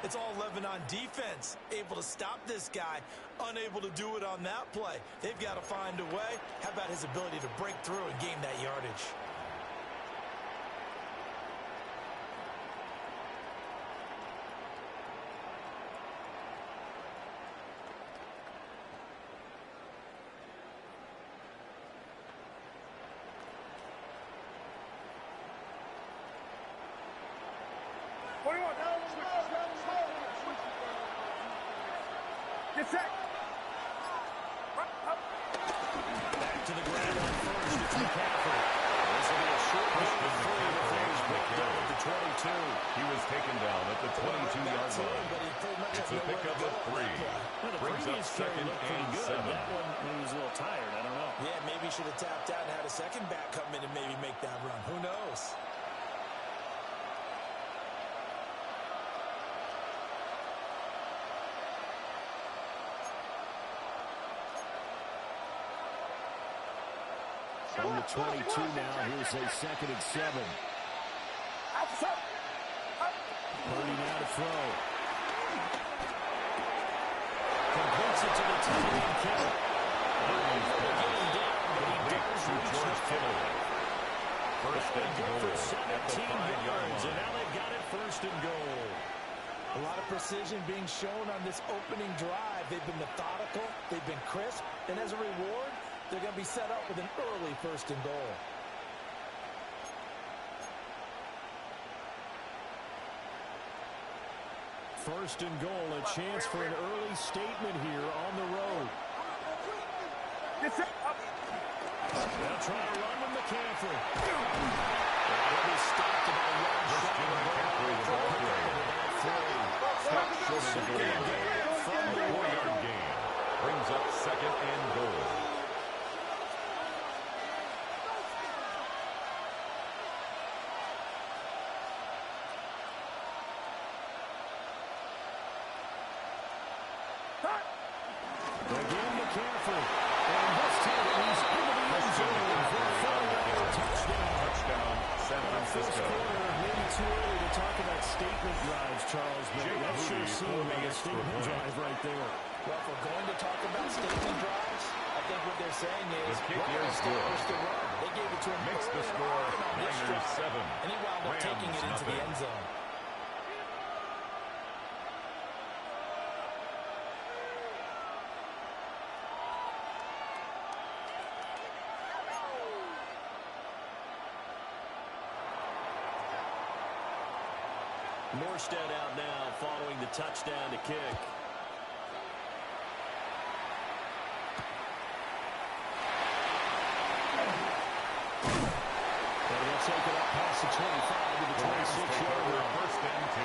It's all 11 on defense. Able to stop this guy. Unable to do it on that play. They've got to find a way. How about his ability to break through and gain that yardage? Get set. Back to the ground on first. It's McCaffrey. This will be a short push with three before he's brought down at the 22. He was taken down at the 22-yard line. It's a pickup of 3. Well, the Brings up previous carry second looked pretty and good. 7. That one, he was a little tired. I don't know. Yeah, maybe he should have tapped out and had a second back come in and maybe make that run. Who knows? From the 22 now, here's a 2nd and 7. Purdy now to throw. Completes it to the tight end, Kittle. Getting down, but he dares reach George Kittle. First and goal for at the 17 5-yard yards, line. and now they've got it 1st and goal. A lot of precision being shown on this opening drive. They've been methodical. They've been crisp. And as a reward, they're going to be set up with an early 1st and goal. First and goal, a chance for an early statement here on the road. They'll try to run with McCaffrey. He'll be stopped about a yard short of the ball. Stopped short of the goal line. From the 4-yard gain. Brings up 2nd and goal. Again, McCaffrey. And this time he's into the end zone for a 4-yard touchdown. Touchdown, San First Francisco. quarter, maybe too early to talk about statement drives, Charles, but that sure seemed like a statement drive right there. Well, if we're going to talk about statement drives, I think what they're saying is, The kick we're going to is establish good. the run. They gave it to him. Makes the early score on this Niners drive, 7. And he wound up taking it into the Rams end zone. Morstead out now following the touchdown to kick. And they'll take it up past the 25 to the 26-yard line. 1st and 10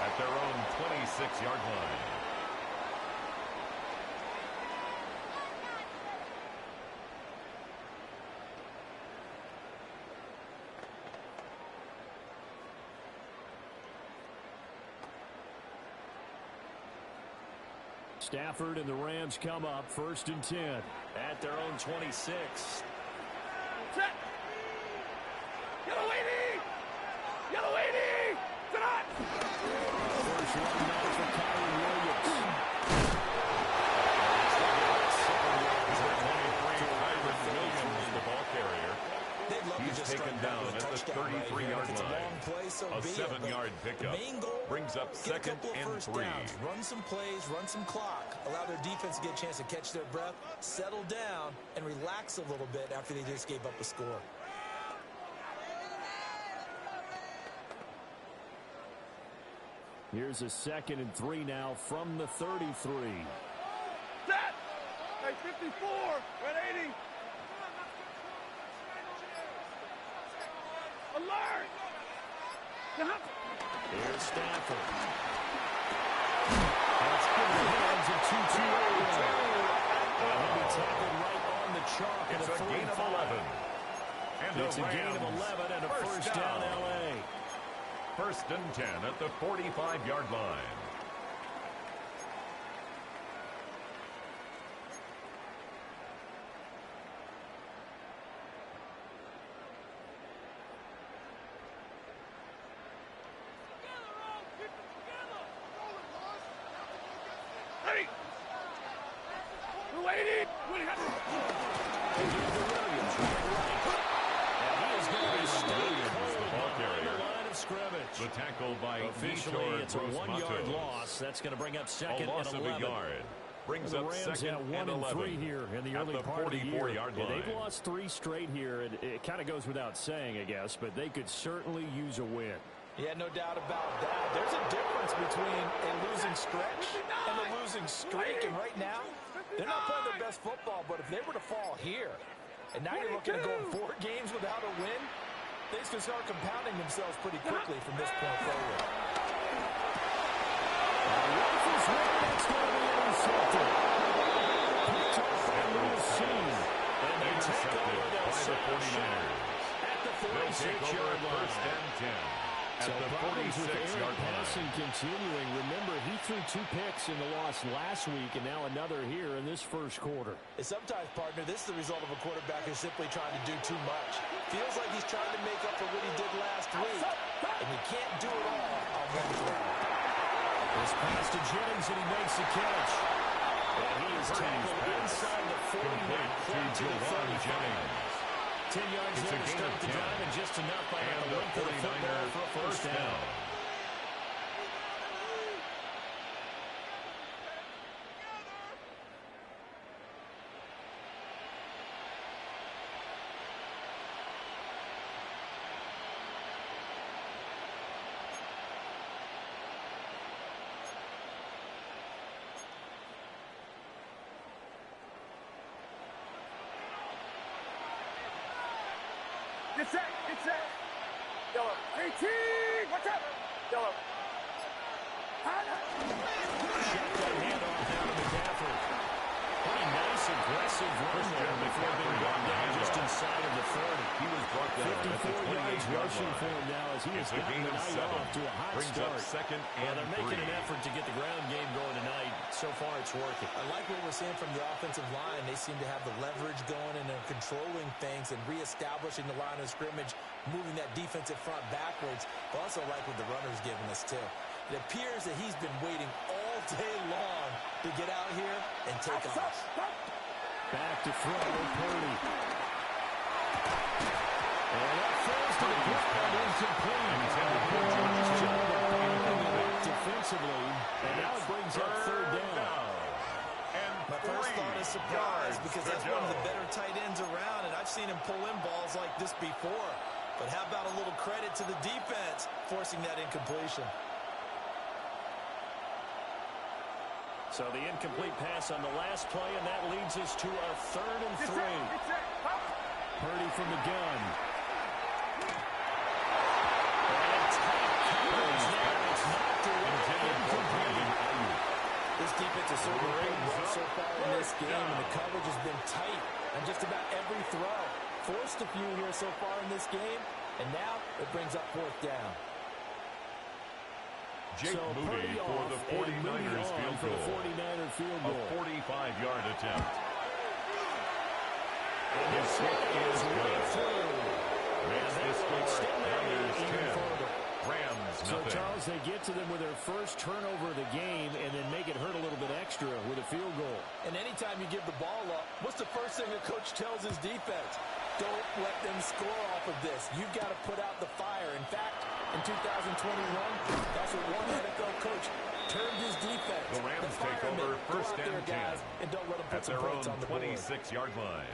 at their own 26-yard line. Stafford and the Rams come up 1st and 10 at their own 26. First one now for Kyrie Williams. Williams, the ball carrier. They'd love to He's just taken strike down with a at the touchdown right here. 33-yard If it's a line. long play, so A be it, 7-yard but pickup. the main goal, Brings up get a 2nd couple of and first 3. downs, run some plays, run some clock, allow their defense to get a chance to catch their breath, settle down, and relax a little bit after they just gave up a score. Here's a 2nd and 3 now from the 33. Set. Hey, 54. Red 80. Alert. Here's Stafford. That's good in the hands of 2-2. He'll be tackled right on the chalk at It's a a gain of 45. 11. And It's a gain of 11 and a first down, L.A. 1st and 10 at the 45-yard line. tackle by Officially, it's a 1-yard loss. That's going to bring up second loss and of 11. a yard. Brings The up Rams second have and 11. 1 and 3 here in the early part of the year. 44-yard line. They've lost 3 straight here. It kind of goes without saying, I guess, but they could certainly use a win. Yeah, no doubt about that. There's a difference between a losing stretch and a losing streak. And right now, they're not playing their best football, but if they were to fall here, and now you're looking at going 4 games without a win, things can start compounding themselves pretty quickly from this point forward. Rifles right, that's going to be intercepted. Picked off by Lewis. And they take over by the 49ers. at the They'll take over 46-yard line. first and 10. At So the problems with 46-yard Aaron line. passing continuing. Remember, he threw 2 picks in the loss last week, and now another here in this first quarter. And sometimes, partner, this is the result of a quarterback who's simply trying to do too much. Feels like he's trying to make up for what he did last week, and you can't do it all on one throw. This pass to Jennings, and he makes the catch. And he is tackled inside the 40, Complete to Jawan Jennings. 10 yards It's a there to gain start of the 10. drive, and just enough by And the the length of the football 49er for a first down. Get set. Get set. Yellow. 18. Watch out. Yellow. Shotgun handoff down to McCaffrey. Pretty nice, aggressive run there before being brought down just inside of the 30. He was brought down at the 54 yards 28-yard rushing for line. him now as he has It's a gotten gain the of night 7. off to a hot Brings start. up second Well, and they're making 3. an effort to get the ground game going tonight. So far, it's working. I like what we're seeing from the offensive line. They seem to have the leverage going, and they're controlling things and reestablishing the line of scrimmage, moving that defensive front backwards. But also like what the runner's giving us, too. It appears that he's been waiting all day long to get out here and take off. Back to throw, Purdy. And that falls to the ground, incomplete. Nice job of binding it up defensively, and now it brings up third down. And My first thought is surprise because that's one of the better tight ends around, and I've seen him pull in balls like this before. But how about a little credit to the defense forcing that incompletion? So the incomplete pass on the last play, and that leads us to a 3rd and 3. Purdy from the gun. And tight coverage there. It's knocked away. Incomplete. This defense has certainly played well so far in this game, and the coverage has been tight on just about every throw. Forced a few here so far in this game, and now it brings up 4th down. Jake So Moody Purdy for off the and Moody 49ers on field for the goal. 49er field A goal. 45-yard attempt. And His kick is good. Makes this score Niners 10. Rams So, nothing. Charles, they get to them with their first turnover of the game and then make it hurt a little bit extra with a field goal. And anytime you give the ball up, what's the first thing a coach tells his defense? Don't let them score off of this. You've got to put out the fire. In fact, in 2021, that's what one NFL coach termed his defense. The Rams take firemen. over Go first out there, and 10 guys, and don't let them put at some their points own on the board. 26-yard line.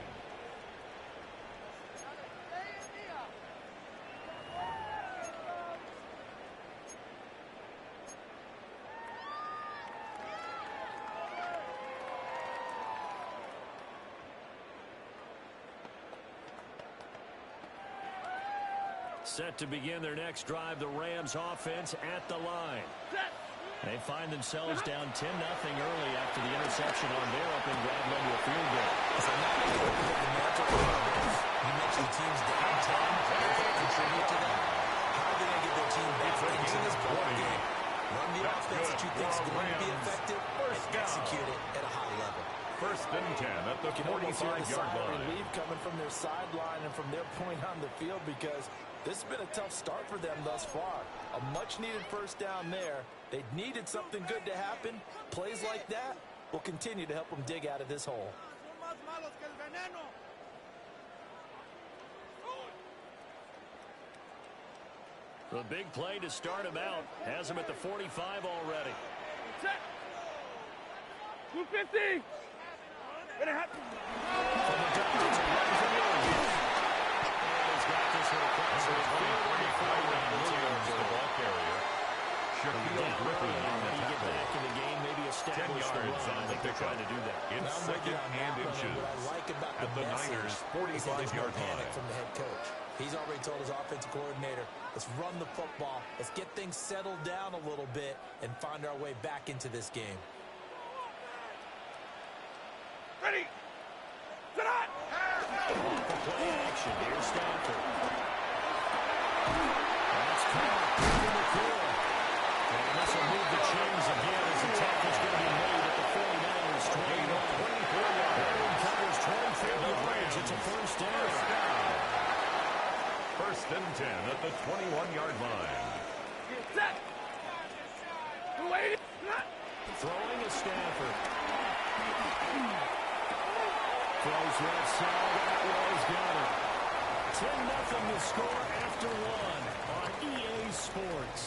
Set to begin their next drive, the Rams offense at the line. They find themselves down 10-0 early after the interception on their opening drive led to a field goal. You mentioned teams down 10. They can't contribute to that. How are they going to get their team back into this ball game? Run the offense that you think is going to be effective and execute it at a high level. First and 10 at the 45-yard line. Relief coming from their sideline and from their point on the field because this has been a tough start for them thus far. A much-needed first down there. They needed something good to happen. Plays like that will continue to help them dig out of this hole. The big play to start him out. Has him at the 45 already. Set. 250. Gonna happen. From the distance, he's got this one across the field. The ball carrier. Shaquille Griffin on the Get tackle. back in the game, maybe 10 establish the yards run. on I the think they're trying to do that. It's I'm with you second on and that one, inches. What I like about At the message Niners' is that there's no 45-yard panic line. from the head coach. He's already told his offensive coordinator, let's run the football, let's get things settled down a little bit and find our way back into this game. Ready. Set up. Play action. Here's Stanford. That's caught. In the field. And this will move the chains again as the tackle's going to be made at the 49ers. 21. Barron covers 24 yards. It's a first down. First and 10 at the 21-yard line. Set. 280. Throwing is Stanford. Throws right side. Atwell's got it. 10-0 the score after one on EA Sports.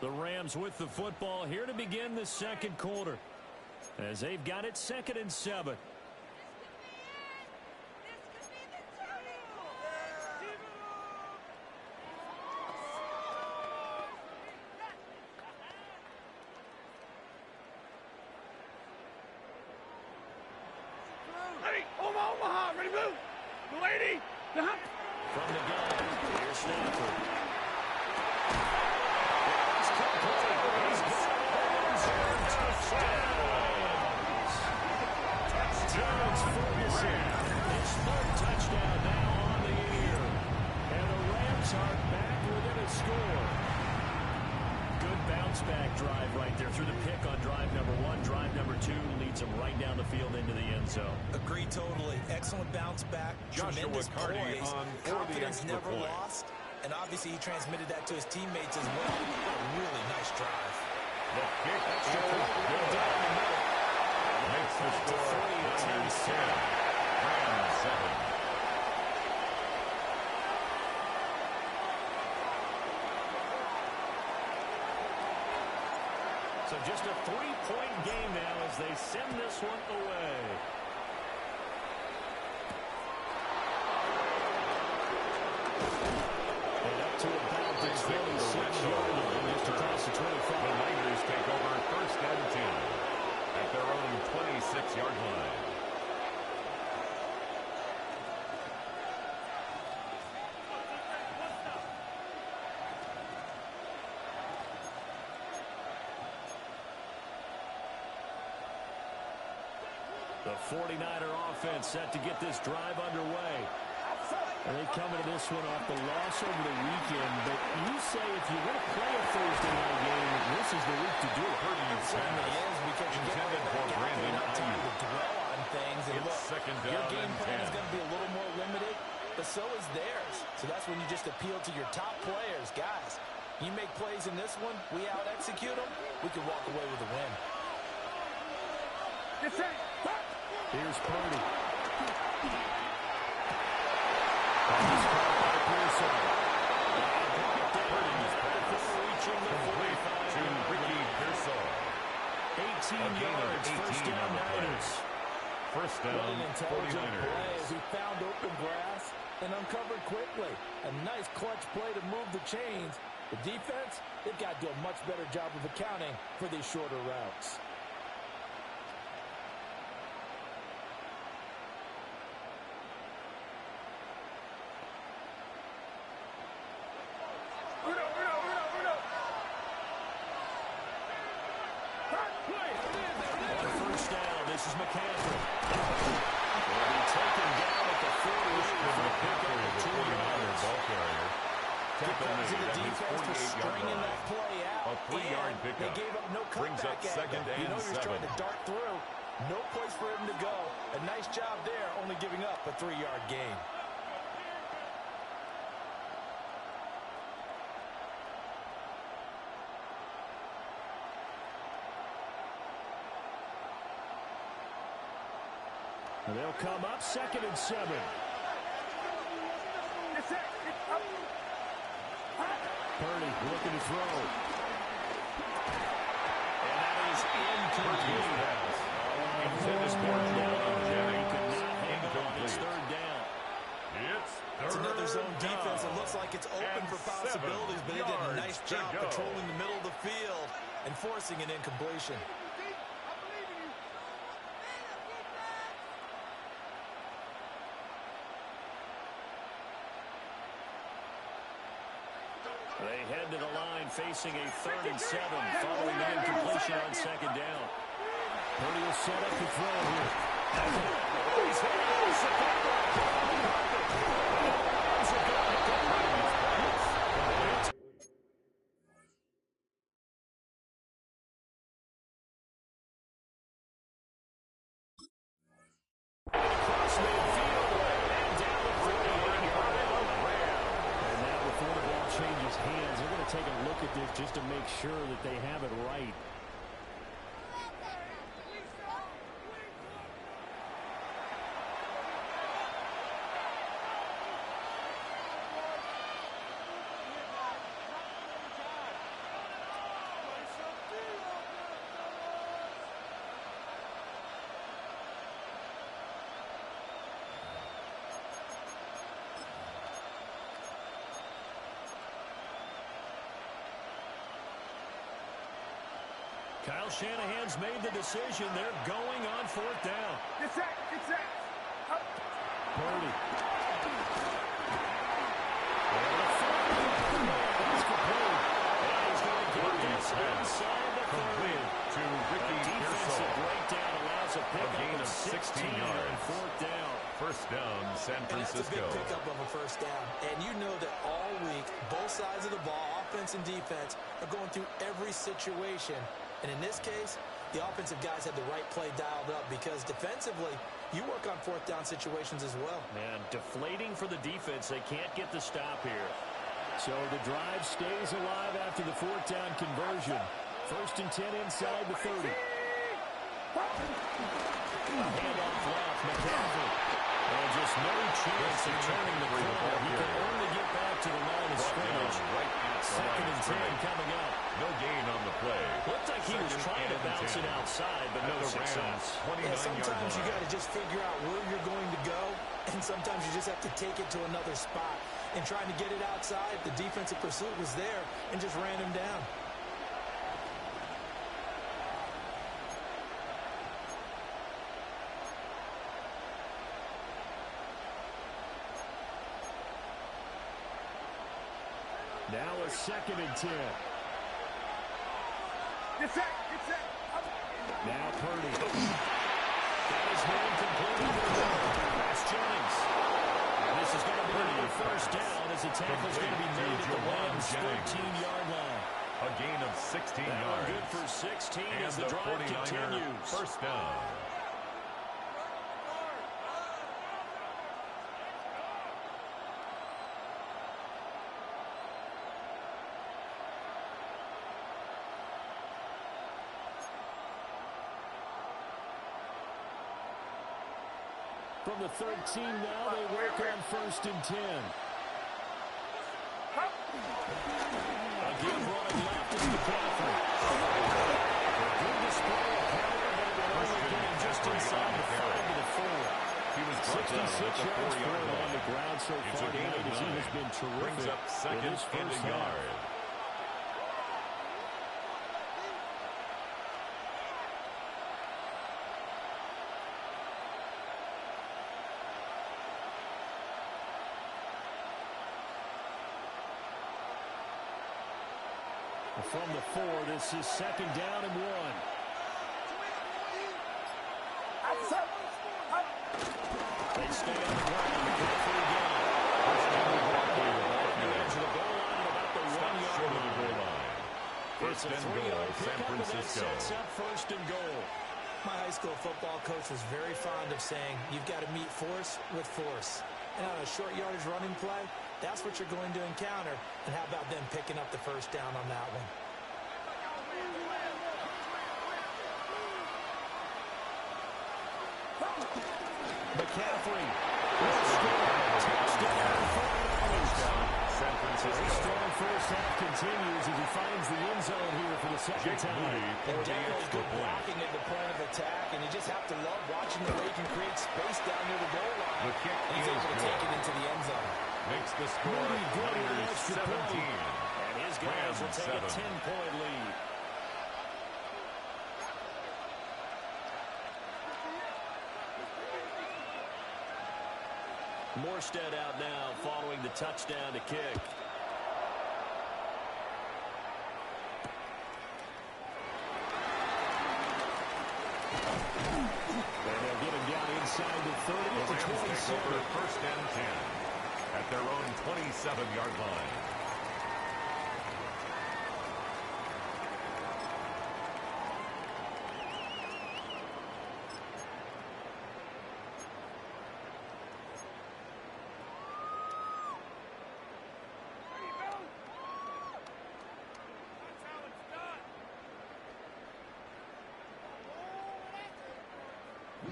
The Rams with the football here to begin the second quarter as they've got it 2nd and 7. Ready. Omaha. Ready, move. 280. From the gun, here's Stanford. Terrence Ferguson, his 3rd touchdown now on the year. And the Rams are back within a score. Good bounce-back drive right there through the pick on drive number 1. Drive number 2 leads them right down the field into the end zone. Agree totally. Excellent bounce back. Joshua Tremendous Carty poise. on for the Confidence extra never point. lost. And obviously he transmitted that to his teammates as well. A really nice drive. The kick Extra is point right good. down the middle. Makes the score Niners 10, Rams 7. So just a 3-point game now as they send this one away. And up to about the 26-yard line, just across the 25. The Niners take over 1st and 10 at their own 26-yard line. The 49er offense set to get this drive underway. And they come into this one off the loss over the weekend. But you say if you want to play a Thursday night game, this is the week to do it. It certainly is because you get Intended right for back out Brandon there, not time Ayuk. to dwell on things. And It's look, second your down game and plan 10. is going to be a little more limited, but so is theirs. So that's when you just appeal to your top players. Guys, you make plays in this one, we out-execute them, we can walk away with a win. Get set. Here's Purdy. Reaching the 45. To Ricky Pearsall. 18 yards. 18 First down, on the play. Niners. First What down, an intelligent play as 49ers. he found open grass and uncovered quickly. A nice clutch play to move the chains. The defense, they've got to do a much better job of accounting for these shorter routes. On first down, this is McCaffrey. Will be taken down at the 48 for a pickup of 2 yards. Ball carrier. Tackle To made the at his defense for 48-yard stringing that line. play out. A 3-yard and pickup. They gave up no Brings up cutback second angle. You and know he was 7. trying to dart through. No place for him to go. A nice job there, only giving up a 3-yard gain. And they'll come up 2nd and 7. Purdy looking to throw. And that is incomplete. He could not handle on its third down. It's another zone defense. It looks like it's open for possibilities, but they did a nice job patrolling the middle of the field and forcing an incompletion. They head to the line facing a 3rd and 7 following the incompletion on 2nd down. Purdy will set up to throw here. He's hit across midfield and down the 48-yard line. And now before the ball changes hands, they're going to take a look at this just to make sure that they have it right. Kyle Shanahan's made the decision. They're going on 4th down. Get set. Purdy. Inside the 30. To Ricky Defensive breakdown allows a pickup of 16 yards. 4th down. First down, San And that's a Francisco. big pickup of a first down. And you know that all week, both sides of the ball, offense and defense, are going through every situation. And in this case, the offensive guys had the right play dialed up because defensively, you work on 4th down situations as well. Man, deflating for the defense. They can't get the stop here. So the drive stays alive after the 4th down conversion. 1st and 10 inside the 30. A handoff left, McCaffrey. And just no chance of turning the corner. He can only get back to the line of scrimmage. 2nd and 10 coming up. No gain on the play. Looked like he was trying to bounce it outside, but no success. Yeah, sometimes you got to just figure out where you're going to go, and sometimes you just have to take it to another spot. And trying to get it outside, the defensive pursuit was there and just ran him down. Now a 2nd and 10. Get set. Now Purdy. Got his man completed. That's Jennings. And this is going to be a 1st down as the tackle is going to be made at the Rams' 13-yard line. A gain of 16 yards. Good for 16 and as the drive continues. First down. From the 13 now, they work on 1st and 10. Again, running left is McCaffrey. A good display of power, but only getting just inside the 5 to the 4. He was 66 yards yards for him on the ground so It's far a gain tonight of as he 9. has been Brings terrific up 2nd in his and first a half. yard. From the 4, this is 2nd down and 1. They stay on the ground. McCaffrey again. The edge of the goal line at about the 1-yard line. First and goal, San Francisco. Sets up 1st and goal. My high school football coach was very fond of saying, you've got to meet force with force. And on a short yardage running play, that's what you're going to encounter. And how about them picking up the 1st down on that one? McCaffrey. Touchdown. touchdown, San Francisco. His strong first half continues as he finds the end zone here for the second time. And Daniel's good blocking at the point of attack, and you just have to love watching the way he can create space down near the goal line. The kick and he's able to take it into the end zone. Makes the score Niners 17. And his guys will take a 10-point lead. Morstead out now following the touchdown to kick. And they'll get him down inside the 30 at the 27. First and 10 at their own 27-yard line.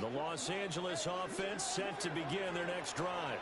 The Los Angeles offense set to begin their next drive.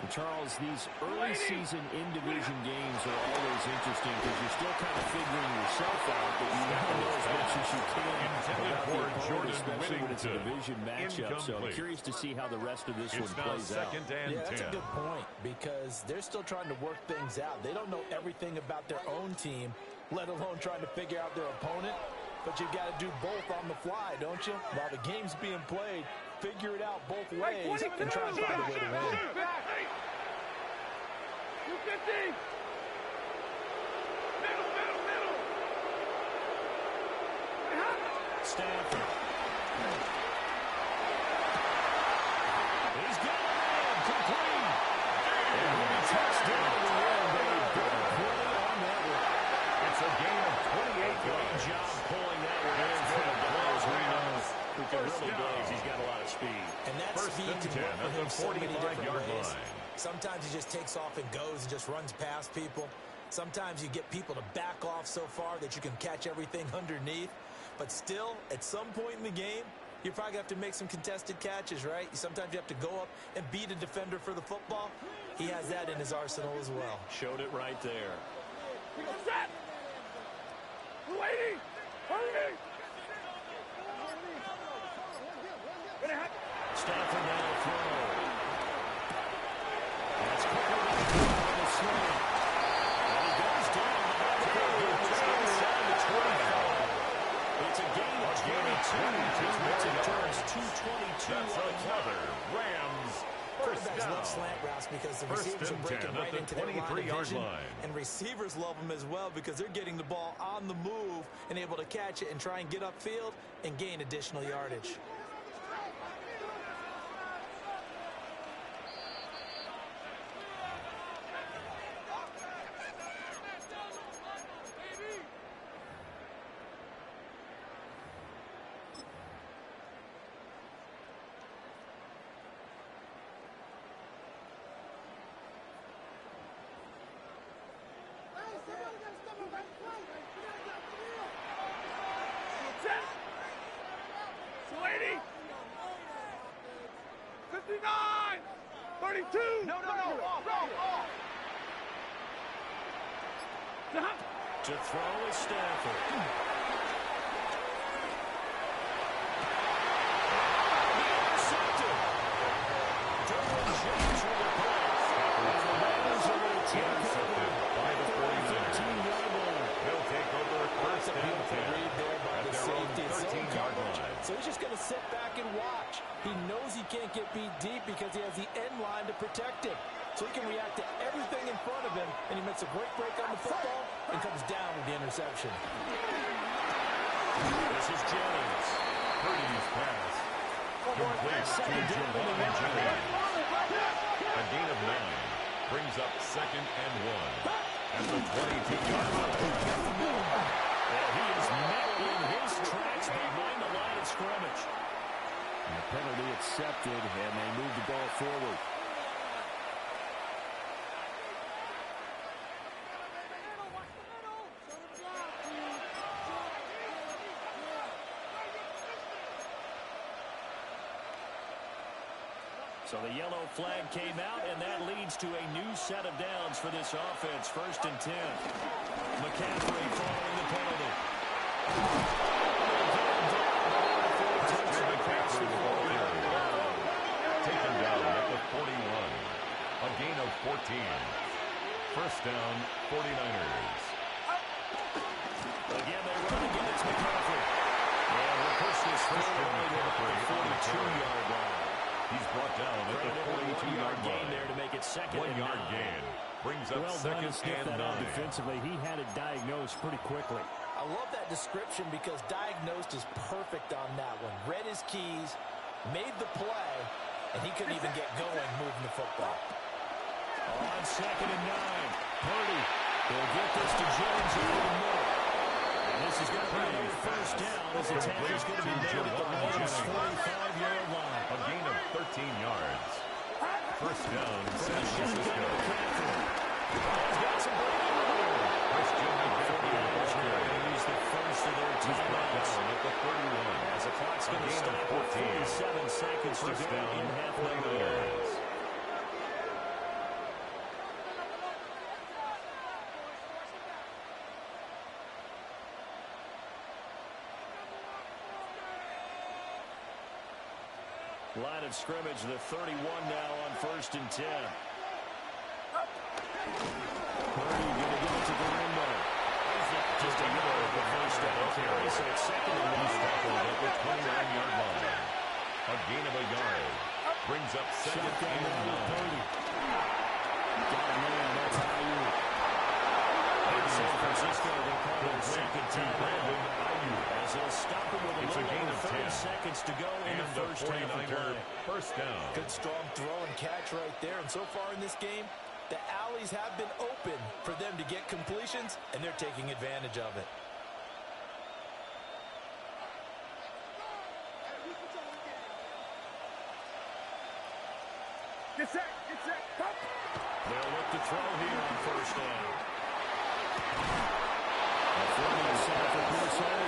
And Charles, these early season in-division games are always interesting because you're still kind of figuring yourself out, but you want to know as much as you can about the opponent, especially when it's a division matchup. So I'm curious to see how the rest of this one plays out. Yeah, that's a good point because they're still trying to work things out. They don't know everything about their own team, let alone trying to figure out their opponent. But you've got to do both on the fly, don't you? While the game's being played, figure it out both ways and try and find a way to win. 250. Middle. Stafford. He's got it. Complete. And when he touchdown to the end, they good play on that one. It's a gain of 28 yards. Great job pulling that one in for the Bills. We know who can really blaze. He's got a lot of speed. And that First speed and can 10 work for at him the so many different 45-yard ways. line. Sometimes he just takes off and goes and just runs past people. Sometimes you get people to back off so far that you can catch everything underneath. But still, at some point in the game, you're probably going to have to make some contested catches, right? Sometimes you have to go up and beat a defender for the football. He has that in his arsenal as well. Showed it right there. Set. 280. Hurry. Stafford now to throw. That's quicker than the sling. And he goes down. It's inside the 25. It's a gain of 22. It's a turns 222 That's on the another Rams first Quarterbacks down. love slant routes because the First receivers are and breaking 10 at right the into their line of 23-yard vision. line. And receivers love them as well because they're getting the ball on the move and able to catch it and try and get upfield and gain additional yardage. Set. 280. 59. 32. No. Off. To throw is Stafford. Intercepted. Derwin James with the pass. And the Raiders are going to take over By the 49ers. 13-yard line. They'll take over first That's a and beautiful 10 read there by at the their own safety. It's zone 13-yard coverage. line. So he's just going to sit back and watch. He knows he can't get beat deep because he has the end line to protect him. So he can react to everything in front of him, and he makes a great break on the football and comes down with the interception. This is Jennings. Purdy's pass complete to Javon Jennings. A gain of 9 brings up second and 1 at the 22-yard line. And he is met in his tracks behind the line of scrimmage. And the penalty accepted, and they move the ball forward. So the yellow flag came out, and that leads to a new set of downs for this offense. 1st and 10. McCaffrey following the penalty. Taken down at the 41. A gain of 14. 1st down, 49ers. Again, they run again. It's McCaffrey. And we'll push this forward at the 42-yard line. He's brought down at the 42-yard gain line. there to make it 2nd and 9. 1-yard gain. Brings up Well 2nd done to sniff and that 9. out defensively. He had it diagnosed pretty quickly. I love that description because diagnosed is perfect on that one. Read his keys, made the play, and he couldn't even get going moving the football. On 2nd and 9. Purdy will get this to Jones over the middle. And this is going to be another 1st down as the tackle is going to be made at the Rams' 45-yard line. A gain of 13 yards. 1st down, San Francisco. He's got some breathing room. Christian McCaffrey Use the first of their timeouts at the 31. as the clock's going to stop with 47 seconds to go in half number. Line of scrimmage, the 31 now on 1st and 10. Purdy going to give it to the window. Just a middle of the 1st down carry, so it's 2nd and 1. He's tackled at the 29-yard line. A gain of a yard. Brings up 2nd and 9. Got a man, that's Ayuk. And San Francisco will call it 2nd timeout. As they'll stop him with a little over 30 seconds to go in the first half of play. 1st down. Good strong throw and catch right there. And so far in this game, the alleys have been open for them to get completions, and they're taking advantage of it. Get set, get set. Pop. They'll look to throw here on 1st down.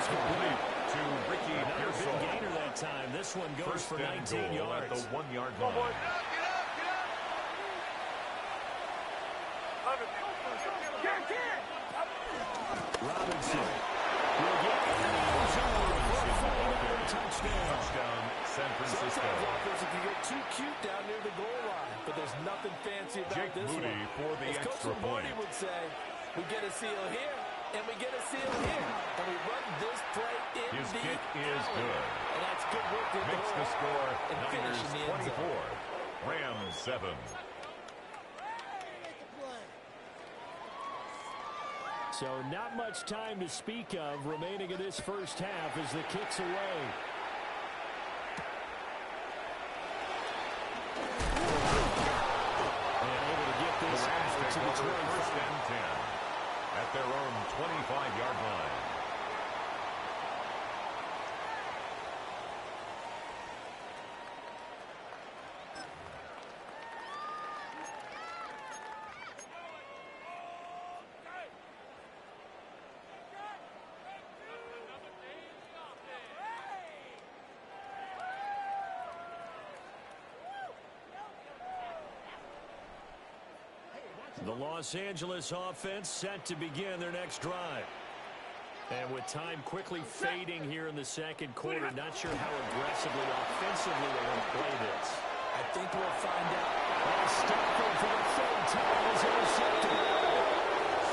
Complete to Ricky Another big Pearsall. gainer that time. This one goes 1st for and 19 goal yards. at the 1-yard line. Robinson will get in the end zone for a 49-yard touchdown. Touchdown, San Francisco. Sometimes offense can get too cute down near the goal line, but there's nothing fancy about Jake this Moody one. for the As Coach extra Lombardi point. would say, we get a seal here, and we get a seal here, and we run this play in His the kick is alley. good. And that's good work with Makes the hole score and finish in the end Niners zone. 24. Rams 7. So not much time to speak of remaining in this first half as the kick's away. And able to get this out to the 25. 1st and 10 at their own 25-yard line. The Los Angeles offense set to begin their next drive. And with time quickly fading here in the 2nd quarter, not sure how aggressively, offensively they want to play this. I think we'll find out. And Stafford for the 3rd time is intercepted.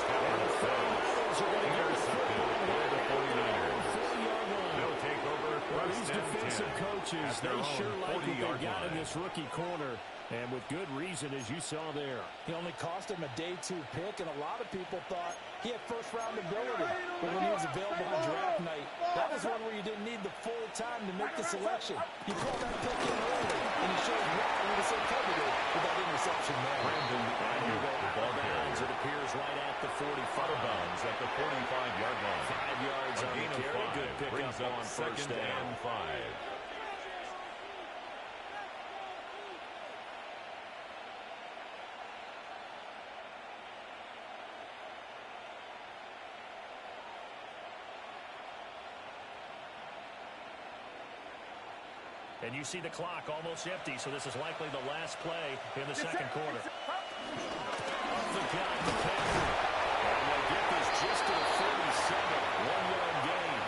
And the 49ers are going to get the football by the 49ers. 40-yard line. They'll take over Well, 1st these and defensive 10 coaches, at their they own sure like what 40-yard they got in line. this rookie corner. And with good reason, as you saw there. He only cost him a day 2 pick, and a lot of people thought he had first-round ability. But when he was available on draft night, that was one where you didn't need the full time to make the selection. He called that pick in early, and he showed why he was so coveted with that interception there. Brandon Ayuk, the ball carrier. It appears right at the 45. Out of bounds at the 45-yard line. 5 yards A on the gain of carry. 5 Good brings pickup up on 1st 2nd down. and 5. And you see the clock almost empty, so this is likely the last play in the second quarter. Off the count, McCaffrey. And they'll get this just to the 47, 1-yard gain.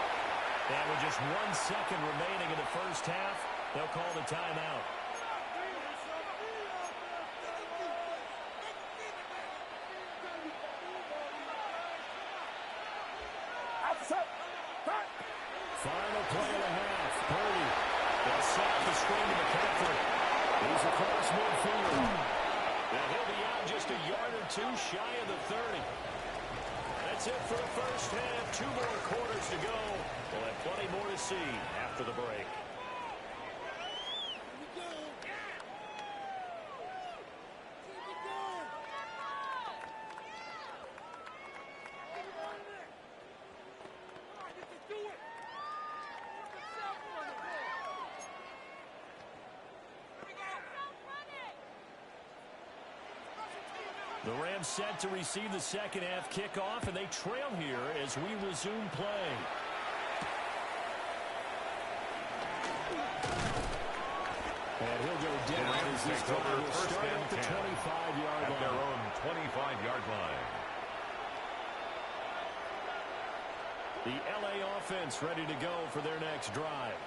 And with just 1 second remaining in the first half, they'll call the timeout. Final play of the half. Purdy. They'll set the screen to McCaffrey. He's across midfield. And he'll be out just a yard or two shy of the 30. That's it for the first half. 2 more quarters to go. We'll have plenty more to see after the break. The Rams set to receive the second half kickoff, and they trail here as we resume play. And he'll go down as this drive will start at the 25-yard line. At their own 25-yard line. The LA offense ready to go for their next drive.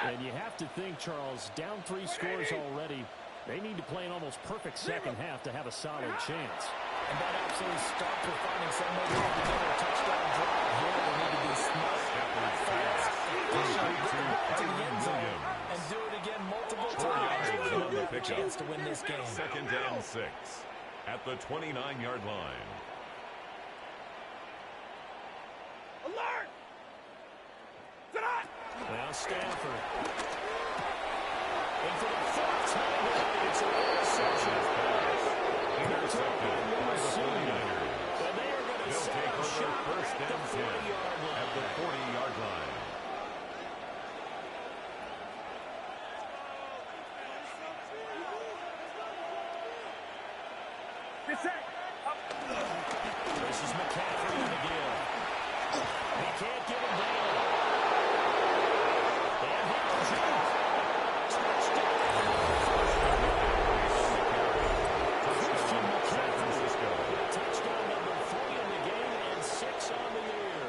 And you have to think, Charles, down 3 scores already. They need to play an almost perfect second half to have a solid chance. And that absolutely starts with finding some way to put together a touchdown drive. Here they need to be smart, fast, to the end zone, and do it again multiple times. They'll have a chance to win this game. 2nd and 6 at the 29-yard line. Alert! Now Stafford. And for the 4th time tonight, it's an interception. Intercepted by the 49ers. And they are going to They'll set take up over shop 1st at the and 10 40-yard line. at the 40-yard line. This is McCaffrey in the give. He can't get him down. And he goes out. Touchdown. Christian McCaffrey. Touchdown number 3 in the game and 6 on the year.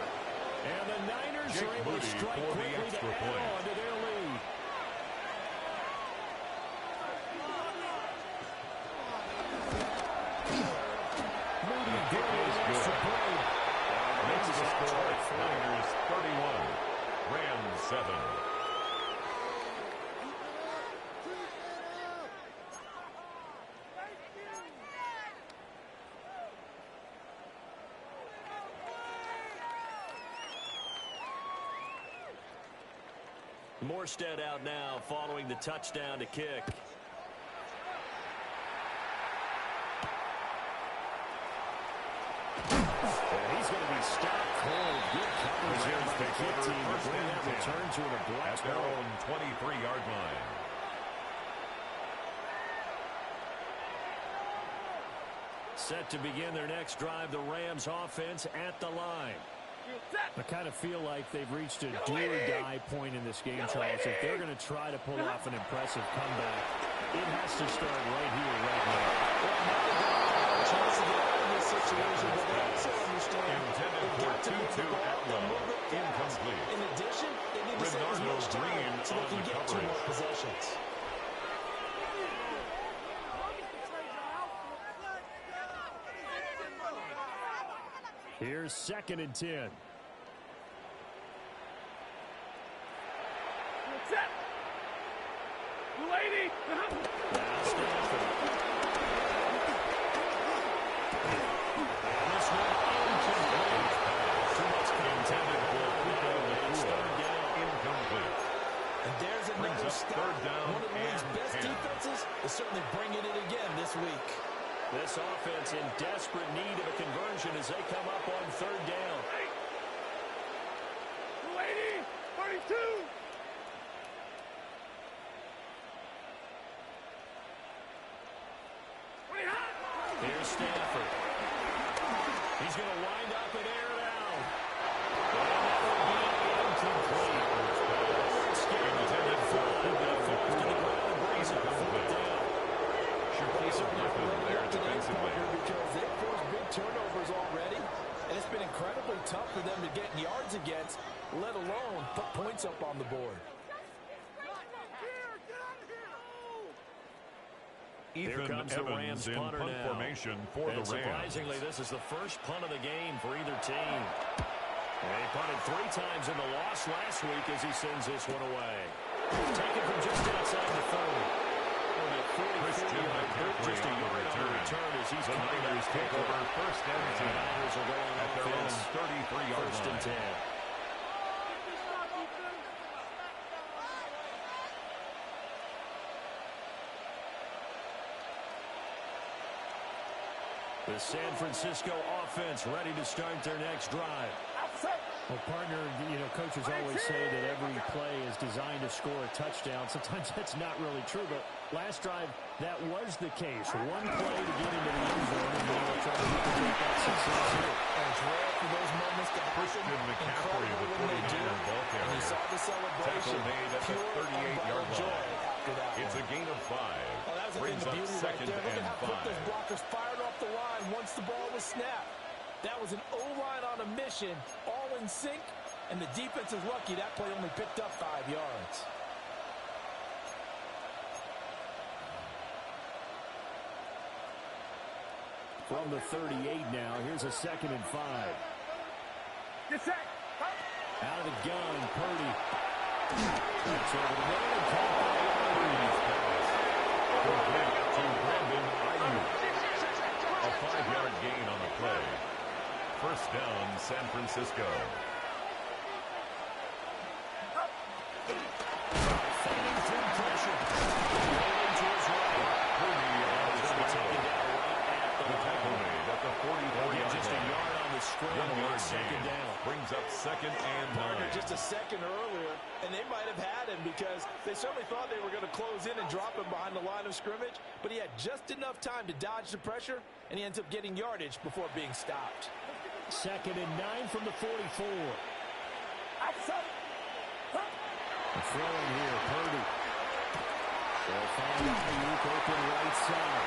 And the Niners are able to strike quickly to add on to their lead. Makes the score Niners 31, Rams 7. Morstead out now following the touchdown to kick. He's going to be stopped cold. Good coverage here by the kick team to bring that return to an abrupt at their own 23-yard line. Set to begin their next drive, the Rams offense at the line. I kind of feel like they've reached a do-or-die point in this game, Charles. If they're going to try to pull off an impressive comeback, it has to start right here, right now. Chance to get out of this situation, but they also understand Intended for 2-2 at low, incomplete. In addition, they need to save as much time so they can get 2 more possessions. Here's 2nd and 10. Lady! Now Stafford. And this one incomplete. Too much intended for it's 3rd down. Incomplete. And there's another stop. 3rd down. One of the league's best 10. defenses is certainly bringing it again this week. This offense in desperate need of a conversion as they come up on 3rd down. Lady! 32! Here's Stafford. He's going to wind up and air it out. And that will be incomplete. Intended for turnovers already, and it's been incredibly tough for them to get yards against, let alone put points up on the board. Here comes the Rams in punt formation for the Rams. Surprisingly, this is the first punt of the game for either team. They punted 3 times in the loss last week as he sends this one away. Taken from just outside the 30. Christian McCaffrey on the return as he's the Niners take over first and 10. The Niners are going at their own 33-yard line. First and 10. The San Francisco offense ready to start their next drive. Well, partner, coaches always say that every play is designed to score a touchdown. Sometimes that's not really true, but last drive, that was the case. One play to get into the end zone, and now they're trying to replicate that success here. And it's rare for those moments to happen. Christian McCaffrey, the 49er ball carrier. And you saw the celebration. Tackle made at the 38-yard line. It's a gain of 5. Oh, that was brings the up beauty second right there. Look and at how quick 5. those blockers fired off the line once the ball was snapped. That was an O-line on a mission, all in sync, and the defense is lucky that play only picked up 5 yards. From the 38 now, here's a 2nd and 5. Out of the gun, Purdy. That's over the middle and caught by Purdy's pass. Complete to Brandon Ayuk. A 5-yard gain on the play. First down, San Francisco. Fading through pressure. Rolling to his right. Purdy on his tackle. The tackle made at the 44-yard Just a line. yard on the scramble. 1-yard Second gain. down. Brings up second and 9. Just a second earlier, and they might have had him because they certainly thought they were going to close in and drop him behind the line of scrimmage, but he had just enough time to dodge the pressure, and he ends up getting yardage before being stopped. 2nd and 9 from the 44. Throwing here, Purdy. They'll find Ayuk open right side.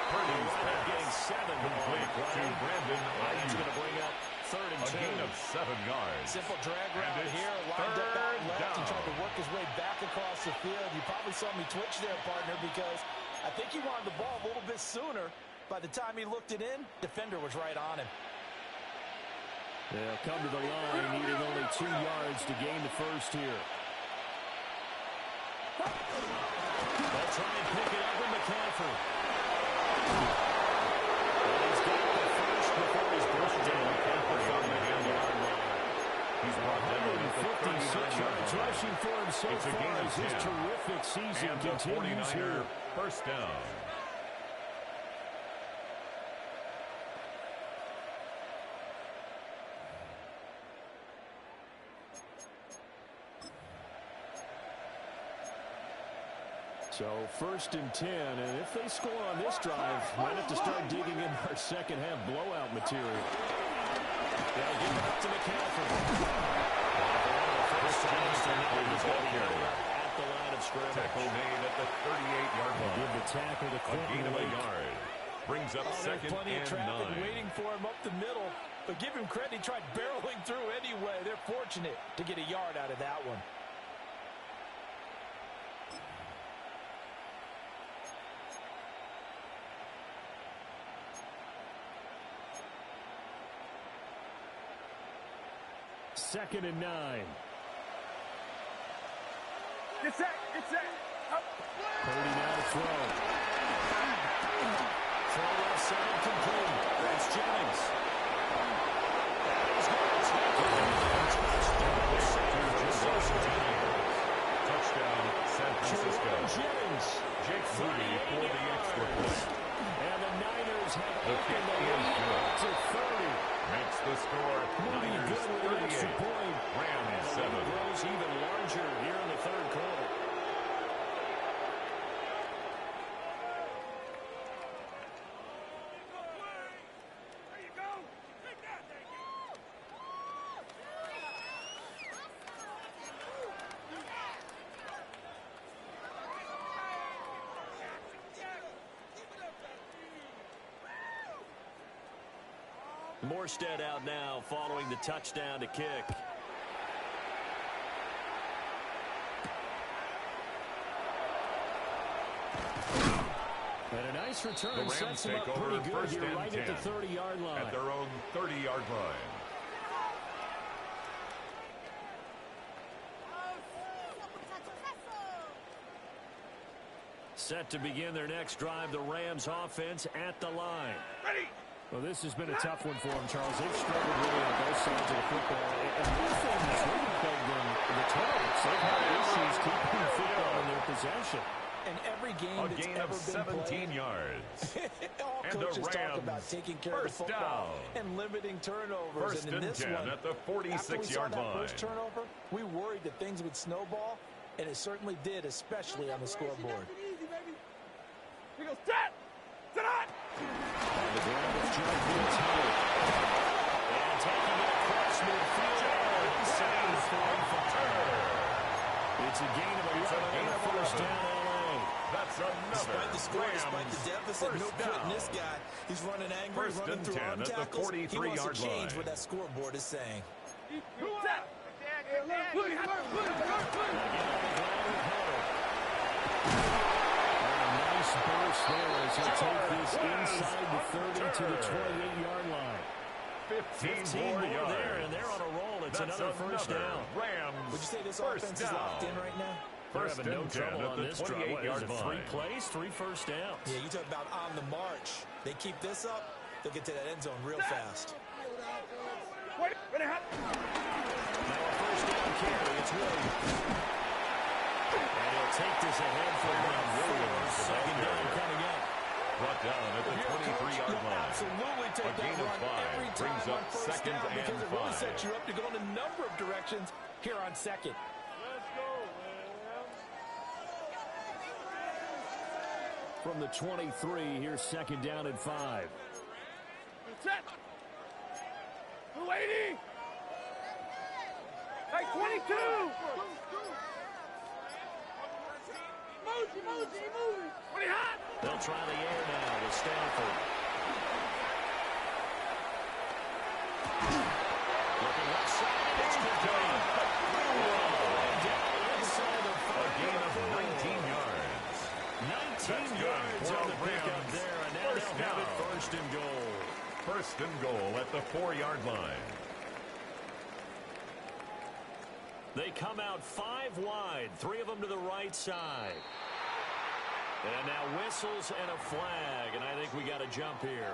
Purdy's pass. Getting 7 Complete to Brandon He's Ayuk. going to bring up 3rd and A 2. gain of 7 yards. Simple drag And route it's here, lined up out third left and down. tried to work his way back across the field. You probably saw me twitch there, partner, because I think he wanted the ball a little bit sooner. By the time he looked it in, defender was right on him. They'll come to the line, needing only 2 yards to gain the first here. They'll try and pick it up with McCaffrey. And he's got the first before he's brought down. McCaffrey on the handle. He's brought down at the 56 yards 39-yard line. rushing for him so It's a far gain of as his 10. terrific season And the continues 49er here. first down. So 1st and 10, and if they score on this drive, might have to start digging in our second half blowout material. They'll give it up to McCaffrey. First down, McCaffrey was ball carrier. At the line of scrimmage. Tackle made at the 38-yard line. Give the tackle to A Quentin gain of a Lake. yard. Brings up There's second plenty of and traffic 9. waiting for him up the middle, but give him credit. He tried barreling through anyway. They're fortunate to get a yard out of that one. Second and 9. Get set. Up. Purdy now to throw. Throw left side complete. That's Jennings. Touchdown, San Francisco. Jennings. Jake Moody for the extra point. And the Niners have The opened kick the is lead good. to 30. Makes the score Moody Niners good with an extra 38. point. Rams The 7. lead grows even larger here in the 3rd quarter. There you go. Morstead out now following the touchdown to kick. And a nice return sets them up pretty good here right at the 30-yard line. At their own 30-yard line. Set to begin their next drive, the Rams offense at the line. Ready. Well, this has been a tough one for them, Charles. They've struggled really on both sides of the football. And one thing that's really plagued them, the turnovers. They've had issues keeping the football in their possession. And every game that's gain ever of 17 been yards. all And coaches the talk Rams, about taking care of the football and limiting turnovers. First and in and this 10 one, at the 46-yard line. First turnover, we worried that things would snowball, and it certainly did, especially on the scoreboard. Here goes set. Set on. On the ground is John Fields Howard. And taking it across midfield. Saves for a return. It's a gain of 11 and a first down, LA. That's another. Despite the score, despite the deficit, no first quitting down. this guy. He's running angry, First running and through 10 arm at the tackles. He wants 43-yard to change line. what that scoreboard is saying. Set. Nice burst there as he'll take this inside the 30 to the 28-yard line. 15 more there, yards. and they're on a roll. It's That's another first down. Rams. Would you say this first offense down. is locked in right now? They're First having no and 10 trouble at on the this drive. What is 28-yard it, line. 3 plays, 3 first downs. Yeah, you talk about on the march. They keep this up, they'll get to that end zone real fast. Wait. Ready. Hot. Now a first down carry. It's Williams. And he'll take this ahead for about 4. Second down coming up. Brought down at the 23-yard line. Absolutely take A gain that of run 5 every time brings on up first second down and because it really 5. sets you up to go in a number of directions here on second. Let's go, man. From the 23, here's second down and 5. Set. 280. Hey, 22. Moving. Pretty hot. They'll try the air now with Stafford. Looking left side. It's complete. Down inside the 5. A gain of 19 yards. 19 yards on the pickup there, and now First they'll have it down. first and goal. First and goal at the 4-yard line. They come out 5 wide, 3 of them to the right side. And now whistles and a flag, and I think we got a jump here.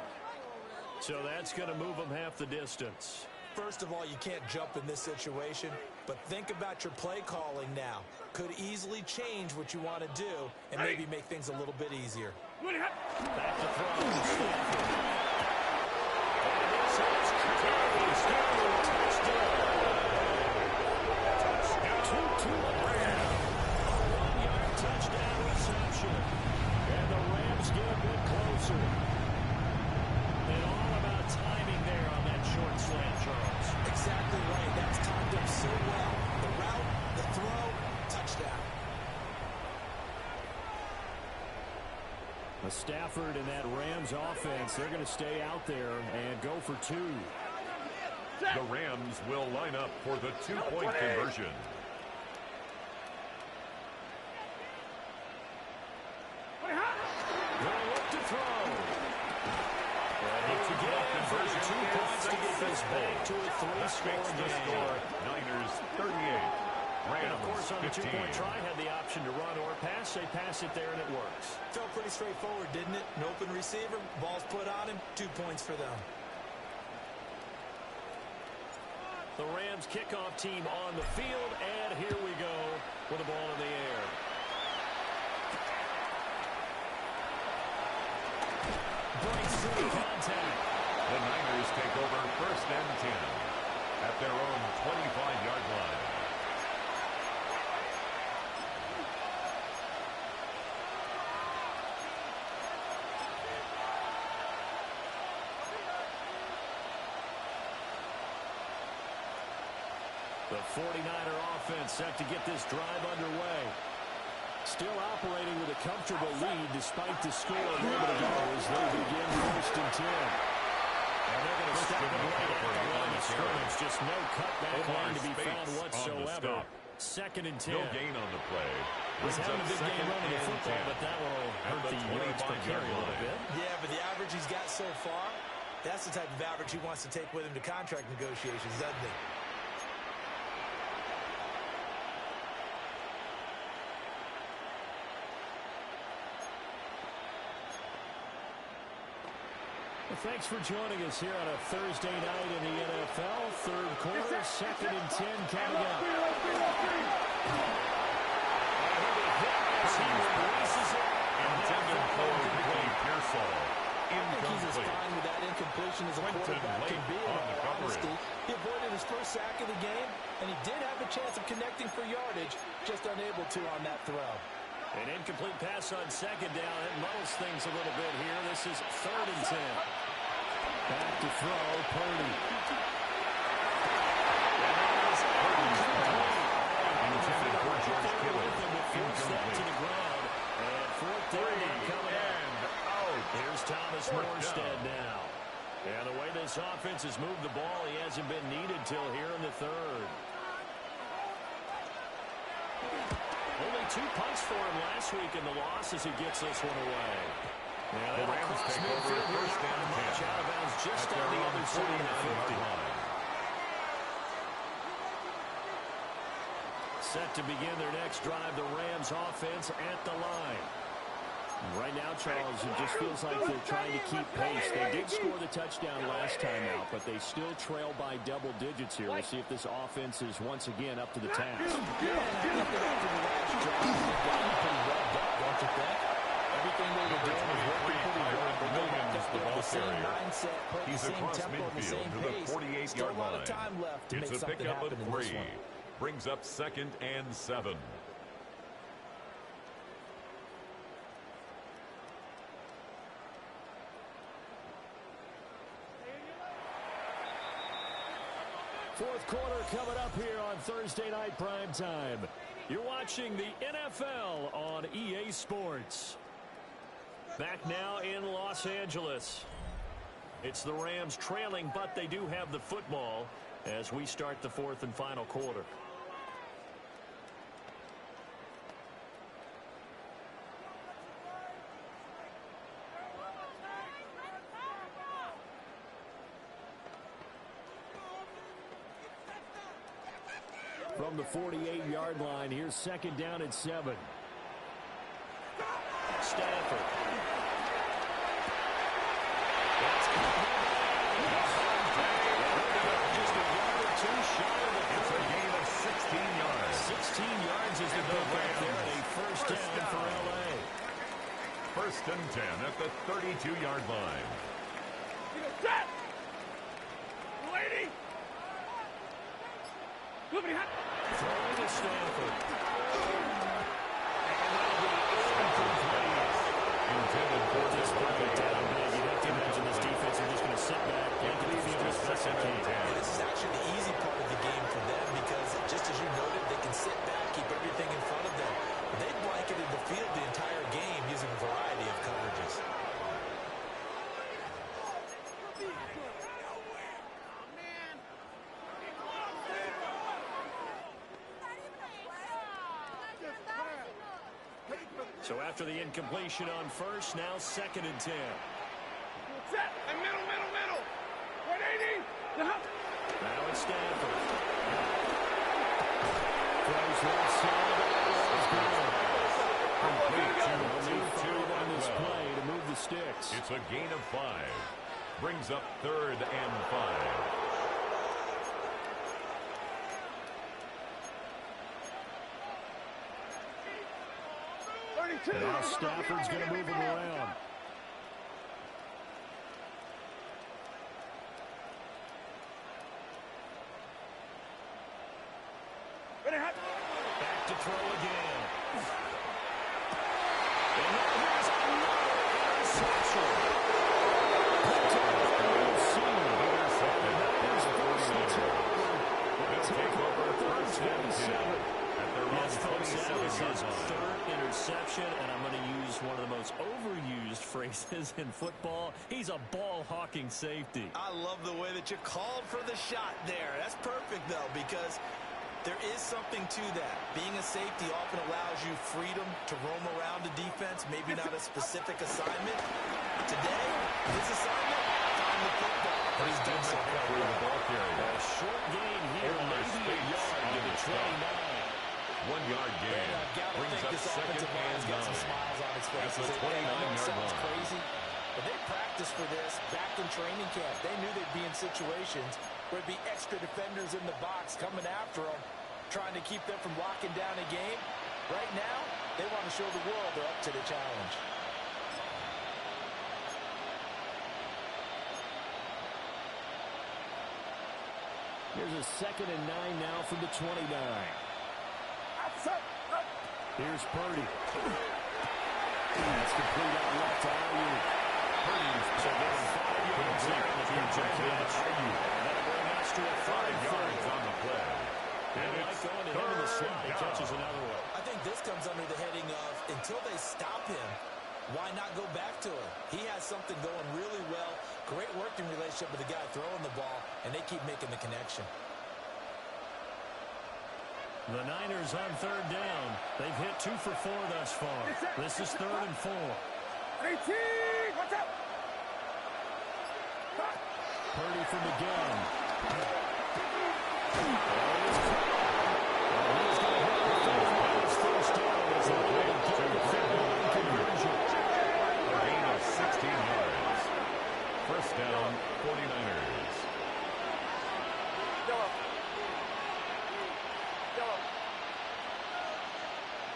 So that's going to move them half the distance. First of all, you can't jump in this situation, but think about your play calling now. Could easily change what you want to do and maybe make things a little bit easier. Back to throw. Touchdown reception. And the Rams get a bit closer. And all about timing there on that short slant, Charles. Exactly right. That's timed up so well. The route, the throw, touchdown. Stafford and that Rams offense, they're going to stay out there and go for 2. The Rams will line up for the 2-point conversion. They'll look to throw. It's again for the 2 points to get this back to a 3-score game. Niners 38. Rams And of course, on the 15. 2-point try, had the option to run or pass. They pass it there, and it works. Felt pretty straightforward, didn't it? An open receiver, ball's put on him, 2 points for them. The Rams kickoff team on the field, and here we go with the ball in the air. Breaks through contact. The Niners take over first and 10 at their own 25-yard line. The 49er offense set to get this drive underway. Still operating with a comfortable lead despite the score a moment ago as they begin first and 10. And they're going to stop it scrimmage. Just no cutback line to be found Space whatsoever. 2nd and 10. No gain on the play. He's Brings having up a big game 2nd running the and football, 10. but that will hurt At the the yards per 25-yard carry a little line. bit. Yeah, but the average he's got so far, that's the type of average he wants to take with him to contract negotiations, doesn't he? Well, thanks for joining us here on a Thursday night in the NFL. Third quarter, 2nd and 10 coming up. Intended for Quentin Pearsall. I think he's as Incomplete. fine with that incompletion as a quarterback can be, in on the all coverage. honesty. He avoided his first sack of the game, and he did have a chance of connecting for yardage, just unable to on that throw. An incomplete pass on 2nd down. It muddles things a little bit here. This is 3rd and 10. Back to throw, Purdy. Intended for George Kittle. Incomplete. To the ground. And 4th down coming up. Here's Thomas Morstead now. And the way this offense has moved the ball, he hasn't been needed till here in the 3rd. Only 2 punts for him last week in the loss as he gets this one away. Now The Rams take over at 1st and 10. Out of bounds just At on their the own other side of the 50. 49-yard line. Set to begin their next drive, the Rams offense at the line. Right now, Charles, it just feels like they're trying to keep pace. They did score the touchdown last time out, but they still trail by double digits here. We'll see if this offense is once again up to the task. Yeah, and I think that after the last drive, they've gotten pretty revved up, don't you think? Everything they were doing was working pretty well. They got the same mindset, play the He's same across tempo, the midfield same to the pace. 48-yard Still a lot line. of time left to It's make a something pickup happen of in this 3. one. Brings up 2nd and 7. Fourth quarter coming up here on Thursday Night Primetime. You're watching the NFL on EA Sports. Back now in Los Angeles. It's the Rams trailing, but they do have the football as we start the 4th and final quarter. From the 48-yard line, here's 2nd down and 7. Stafford. That's just a yard or 2 shy of the It's a gain of 16 yards. 16 yards is the pickup there, and a first down for LA. 1st and 10 at the 32-yard line. Lady! Throwing to Stafford. Intended for This the one down big. You'd have to imagine this defense are just going to sit back, get to the field as best they can. This is actually the easy part of the game for them because, just as you noted, they can sit back, keep everything in front of them. They blanketed the field the entire game using a variety of coverages. So after the incompletion on first, now 2nd and 10. Set! And middle! 180! Now it's Stafford. Throws left side. complete Only to 5 on this 12. play to move the sticks. It's a gain of 5. Brings up 3rd and 5. Now Stafford's going to move him around. Back to throw again. And now here's another interception. Picked up by Lucille. They'll take over 1st and 10 at their own Yes, folks, that was 27-yard his line. 3rd interception, and I'm going to use one of the most overused phrases in football. He's a ball-hawking safety. I love the way that you called for the shot there. That's perfect, though, because there is something to that. Being a safety often allows you freedom to roam around the defense, maybe not a specific assignment. Today, his assignment, find the football. But he's done so through the ball carrier. A short gain here, maybe a yard to the 29. 1 yard gain. Brings up second and 9. Got some smiles on his face. At the 29-yard line. Crazy, but they practiced for this back in training camp. They knew they'd be in situations where there'd be extra defenders in the box coming after them, trying to keep them from locking down a game. Right now, they want to show the world they're up to the challenge. Here's a 2nd and 9 now from the 29. Here's Purdy. That's complete out left to Ayu. Purdy's so getting 5 yards there in the future catch. That'll bring us to a 5 yards on the play. And it's going to him in the slot. He catches another one. I think this comes under the heading of until they stop him, why not go back to him? He has something going really well. Great working relationship with the guy throwing the ball, and they keep making the connection. The Niners on 3rd down. They've hit 2 for 4 thus far. This is 3rd and 4. 18, watch out! Purdy from the gun. First down as they get the field conversion. A gain of 16 yards. First down, 49ers. Yellow. Yellow.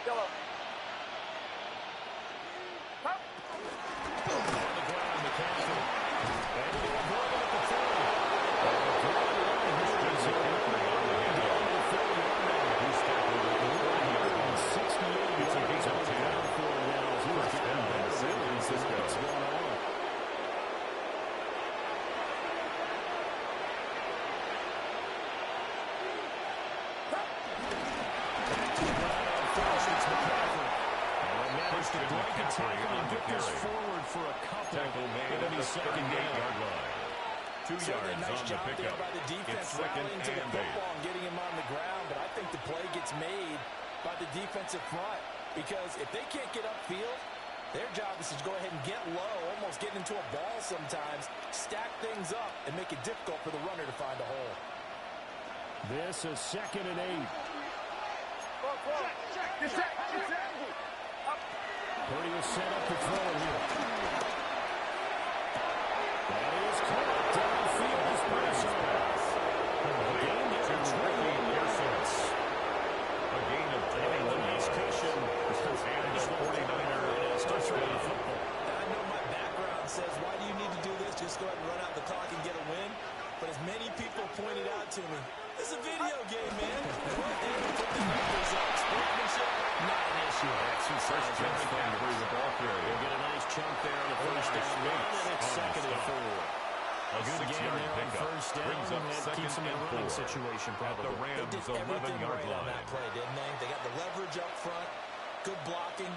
Yellow. Up. On the ground, McCaffrey. And they avoid it at the 30. Forward for a couple. Tackle made at the 38-yard line. 2 yards Nice on the job pickup. there by the defense, It's second rallying to the and 8. football and getting him on the ground, but I think the play gets made by the defensive front because if they can't get upfield, their job is to go ahead and get low, almost get into a ball sometimes, stack things up, and make it difficult for the runner to find a hole. This is 2nd and 8. Get set. Get set. Purdy will set up the throw here. That is caught downfield as Pearson. A gain there to Ricky Pearson. A gain of 21 nice cushion. And the 49ers touchdown football. I know my background says, why do you need to do this? Just go ahead and run out the clock and get a win. But as many people pointed out to me, it's a video game, man. Go ahead and put the numbers up. Sportsmanship, not an issue. Exercise and through the ball carrier. We'll get a nice chunk there on the first down. And it's 2nd and 4. A Good game there on pickup. first down. Brings up That keeps them in a running situation, At probably. the They Rams' did everything 11-yard right on line. that play, didn't they? They got the leverage up front, good blocking,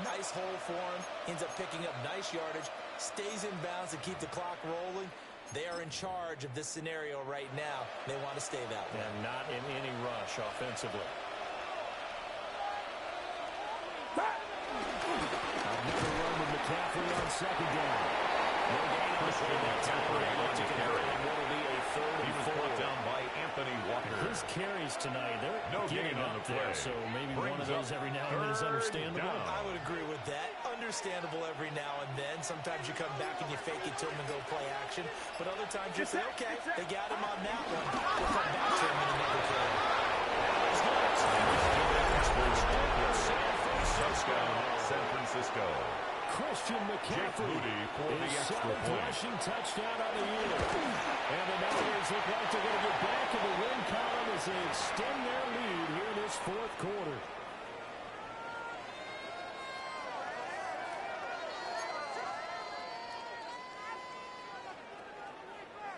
nice hole for him, ends up picking up nice yardage, stays in bounds to keep the clock rolling. They are in charge of this scenario right now. They want to stay that way. And not in any rush offensively. Another run with McCaffrey on 2nd down. No gain on that McCaffrey on the carry. And what will be a 3rd He and was 4. brought down by Anthony Walker. His carries tonight, they're No getting gain on up the there, play. so maybe Brings one of those up every now and then is 3rd understandable. down. I would agree with that. Understandable every now and then. Sometimes you come back and you fake it to him and go play action. But other times you say, okay, they got him on that one. We'll come back to him in another play. Touchdown, San Francisco. Christian McCaffrey, Moody for the his extra 7th point. rushing touchdown on the year. And the Niners look like they're going to get back in the win column as they extend their lead here in this 4th quarter.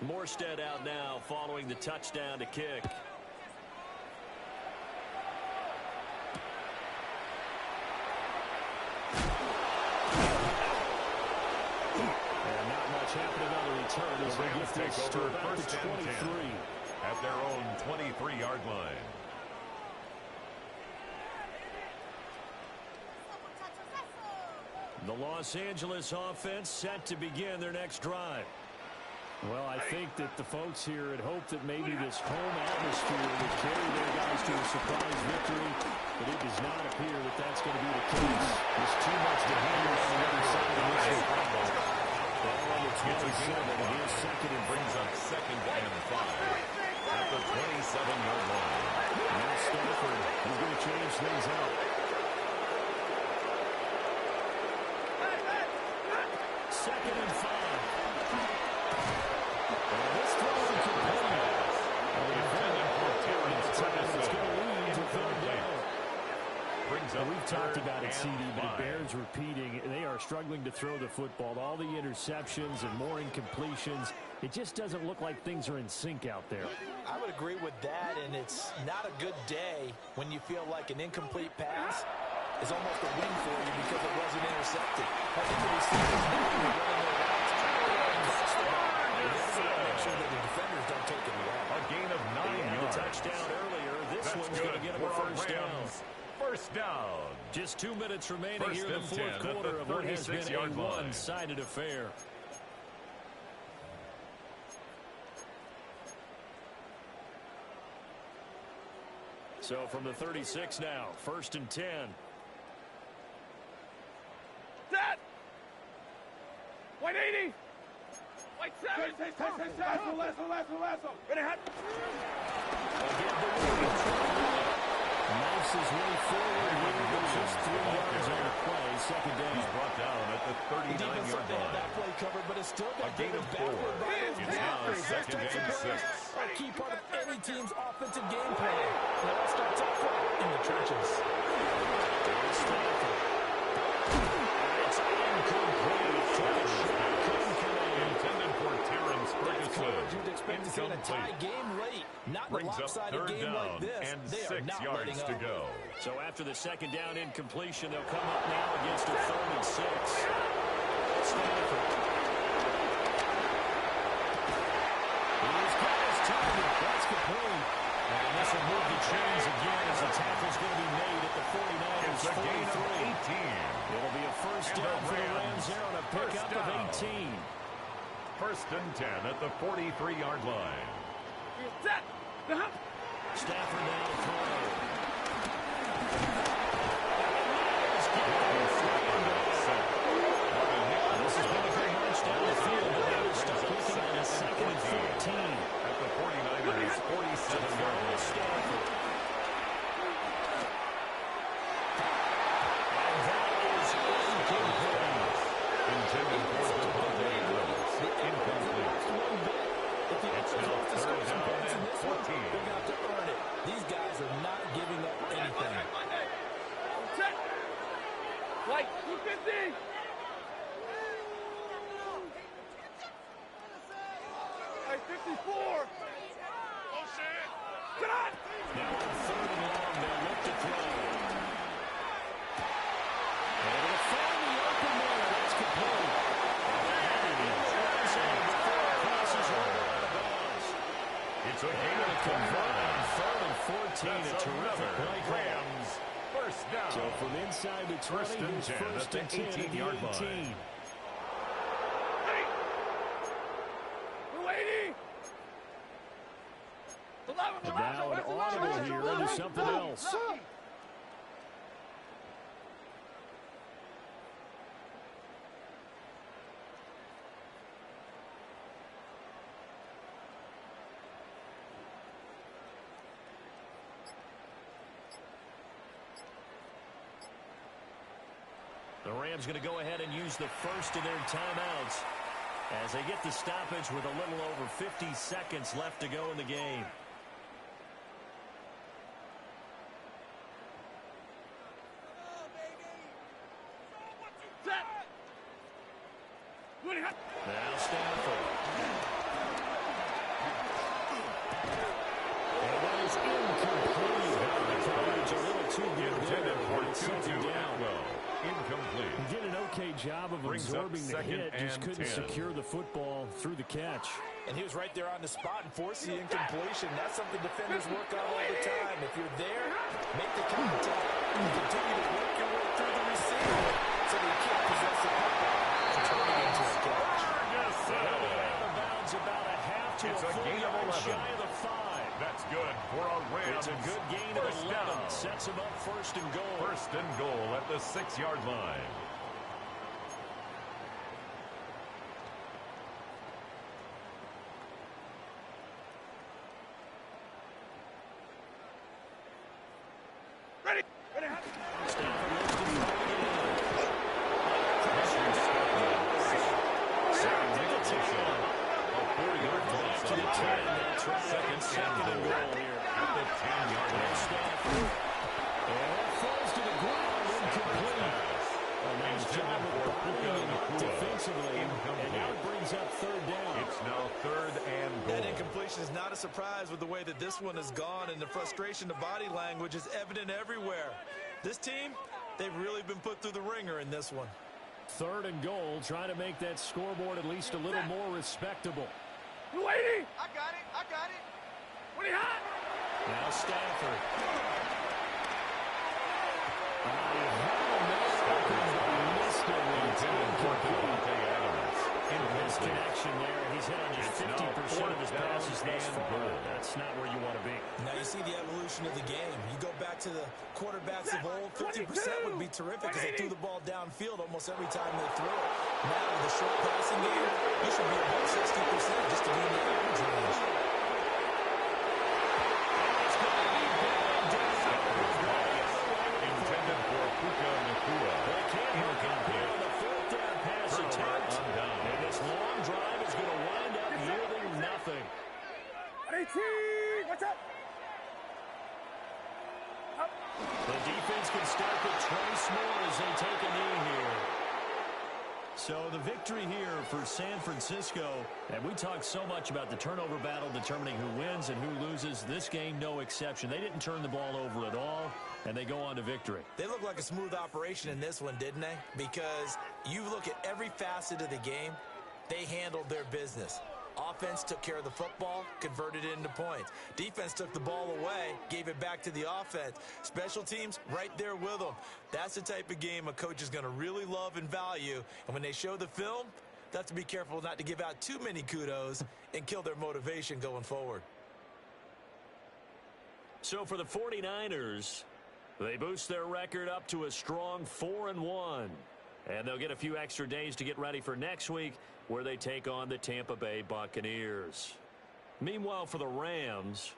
Morstead out now following the touchdown to kick. And not much return as they get this to about the 23. At their own 23-yard line. The Los Angeles offense set to begin their next drive. Well, I think that the folks here had hoped that maybe this home atmosphere would carry their guys to a surprise victory, but it does not appear that that's going to be the case. There's too much to handle on the other side of this one. Ball on the 27, and here's second and brings up 2nd and 5 at the 27-yard line. Now Stafford is going to change things up. Second and 5. This throw is complete. It's going to lead to third down. We've talked about it, CD, but it bears repeating. They are struggling to throw the football. All the interceptions and more incompletions. It just doesn't look like things are in sync out there. I would agree with that, and it's not a good day when you feel like an incomplete pass is almost a win for you because it wasn't intercepted. I think the receivers now are running their routes. Make sure that the defenders don't take it away. A gain of 9 yards. A touchdown earlier. This one's going to get him a first down. First down. Just 2 minutes remaining here in the fourth quarter of what has been a one-sided affair. So from the 36 now, 1st and 10. Set! 180! White 7! Lasso! Ready, hot! Knifes his way forward here, but just 3 yards on the play. Second down. He's brought down at the 39-yard line. That play covered, but it's still a gain of 4. It's now 2nd and 6. A key part of any team's offensive game plan. And it all starts off right in the trenches. It's incomplete. Intended for Terrence Ferguson. You'd expect to see in a tie game late. Not in a lopsided game like this. And they 6 yards to go. So after the second down incompletion, they'll come up now against a 3rd and 6. Stafford. He's got his target. That's complete. And this will move the chains again as the tackle's going to be made at the 49ers. It's a gain of 18. It'll be a first down for the Rams there on a pickup of 18. 1st and 10 at the 43-yard line. Set! Stafford now to throw. This has been a good march down the field, but now they're stuck looking at a 2nd and 14. At the 49ers' 47-yard line. Stafford. And that is incomplete. Intended for the incomplete. It's now 3rd down and 14. They're going to have to earn it. These guys are not giving up anything. Set! Like 250! Like 54! Get on! Now on 3rd and long, they'll look to throw. And it'll find the open man. That's complete. It's a gain of 3rd and 14. A terrific play call. Rams. First down. So from inside the 20, here's 1st and 10 at the 18-yard line. 280! Now an audible here into something else. The Rams going to go ahead and use the first of their timeouts as they get the stoppage with a little over 50 seconds left to go in the game. Now Stafford. And that is incomplete. The coverage a little too good there. Second down. Incomplete. He did an okay job of absorbing the hit. Just couldn't secure the football through the catch. And he was right there on the spot and forced the incompletion. That's something defenders work on all the time. If you're there, make the contact and continue to work your way through the receiver so that you can't possess the football and turn it into a catch. Out of bounds about a half to It's a full gain of yard 11. shy of the 5. That's good for a Rams. It's a good gain of First 11. down. Sets him up first and goal. First and goal at the 6-yard line. Is not a surprise with the way that this one has gone, and the frustration, the body language is evident everywhere. This team, they've really been put through the ringer in this one. 3rd and goal, trying to make that scoreboard at least a little more respectable. Lady! I got it. What are you hot? Now Stafford. His connection there. He's hit on just 50% of his passes thus far. That's not where you want to be. Now you see the evolution of the game. You go back to the quarterbacks of old, 50% would be terrific because they threw the ball downfield almost every time they threw it. Now with the short passing game, you should be about 60% just to be in the average range. Intended for Puka Nakua. They can't hook up here on the 4th down pass attempt. And this long drive is going to wind up yielding nothing. 18! What's up? The defense can start to trace more as they take a knee here. So the victory here for San Francisco, and we talk so much about the turnover battle determining who wins and who loses. This game, no exception. They didn't turn the ball over at all, and they go on to victory. They look like a smooth operation in this one, didn't they? Because you look at every facet of the game, they handled their business. Offense took care of the football, converted it into points. Defense took the ball away, gave it back to the offense. Special teams, right there with them. That's the type of game a coach is going to really love and value. And when they show the film, they have to be careful not to give out too many kudos and kill their motivation going forward. So for the 49ers, they boost their record up to a strong 4-1. And they'll get a few extra days to get ready for next week, where they take on the Tampa Bay Buccaneers. Meanwhile, for the Rams,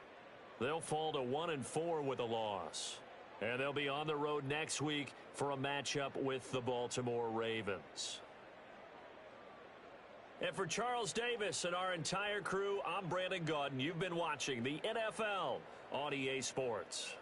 they'll fall to 1-4 with a loss. And they'll be on the road next week for a matchup with the Baltimore Ravens. And for Charles Davis and our entire crew, I'm Brandon Gaudin. You've been watching the NFL on EA Sports.